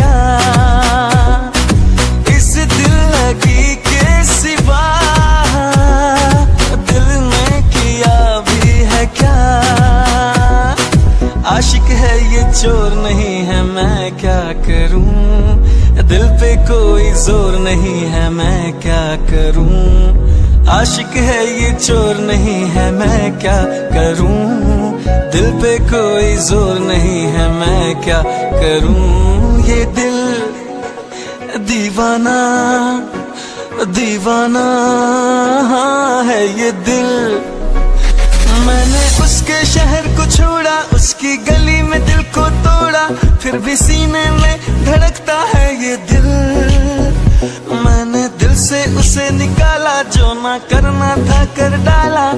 क्या, इस दिल लगी के सिवा दिल ने किया भी है क्या। आशिक है ये चोर नहीं है, मैं क्या करूं, दिल पे कोई जोर नहीं है, मैं क्या करूं। आशिक है ये चोर नहीं है, मैं क्या करूं, दिल पे कोई जोर नहीं है, मैं क्या करूं। ये दिल दीवाना दीवाना है ये दिल। मैंने उसके शहर को छोड़ा, उसकी गली में दिल को तोड़ा, फिर भी सीने में धड़कता है ये दिल। मैंने दिल से उसे निकाला, जो ना करना था कर डाला।